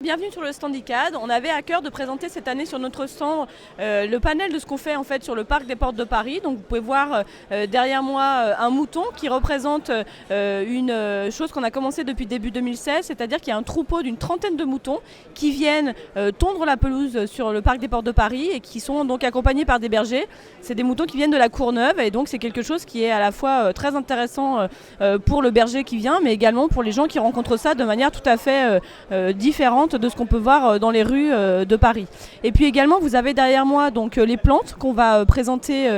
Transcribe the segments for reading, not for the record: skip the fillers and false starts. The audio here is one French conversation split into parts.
Bienvenue sur le stand ICAD. On avait à cœur de présenter cette année sur notre stand le panel de ce qu'on fait en fait sur le parc des Portes de Paris. Donc vous pouvez voir derrière moi un mouton qui représente une chose qu'on a commencé depuis début 2016, c'est-à-dire qu'il y a un troupeau d'une trentaine de moutons qui viennent tondre la pelouse sur le parc des Portes de Paris et qui sont donc accompagnés par des bergers. C'est des moutons qui viennent de la Courneuve et donc c'est quelque chose qui est à la fois très intéressant pour le berger qui vient, mais également pour les gens qui rencontrent ça de manière tout à fait différente de ce qu'on peut voir dans les rues de Paris. Et puis également vous avez derrière moi donc les plantes qu'on va présenter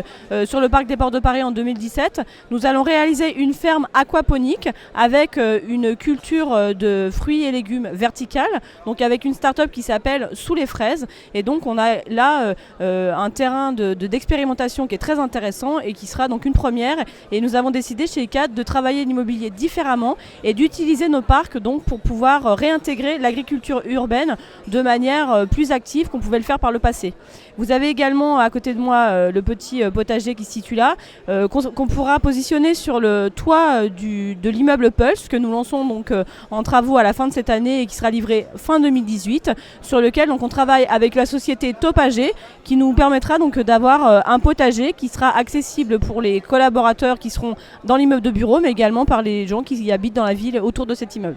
sur le parc des Portes de Paris en 2017. Nous allons réaliser une ferme aquaponique avec une culture de fruits et légumes verticale, donc avec une start-up qui s'appelle Sous les fraises. Et donc on a là un terrain d'expérimentation qui est très intéressant et qui sera donc une première. Et nous avons décidé chez ICAD de travailler l'immobilier différemment et d'utiliser nos parcs donc pour pouvoir réintégrer l'agriculture urbaine de manière plus active qu'on pouvait le faire par le passé. Vous avez également à côté de moi le petit potager qui se situe là, qu'on pourra positionner sur le toit de l'immeuble Pulse que nous lançons donc en travaux à la fin de cette année et qui sera livré fin 2018, sur lequel donc, on travaille avec la société Topager qui nous permettra donc d'avoir un potager qui sera accessible pour les collaborateurs qui seront dans l'immeuble de bureau, mais également par les gens qui y habitent dans la ville autour de cet immeuble.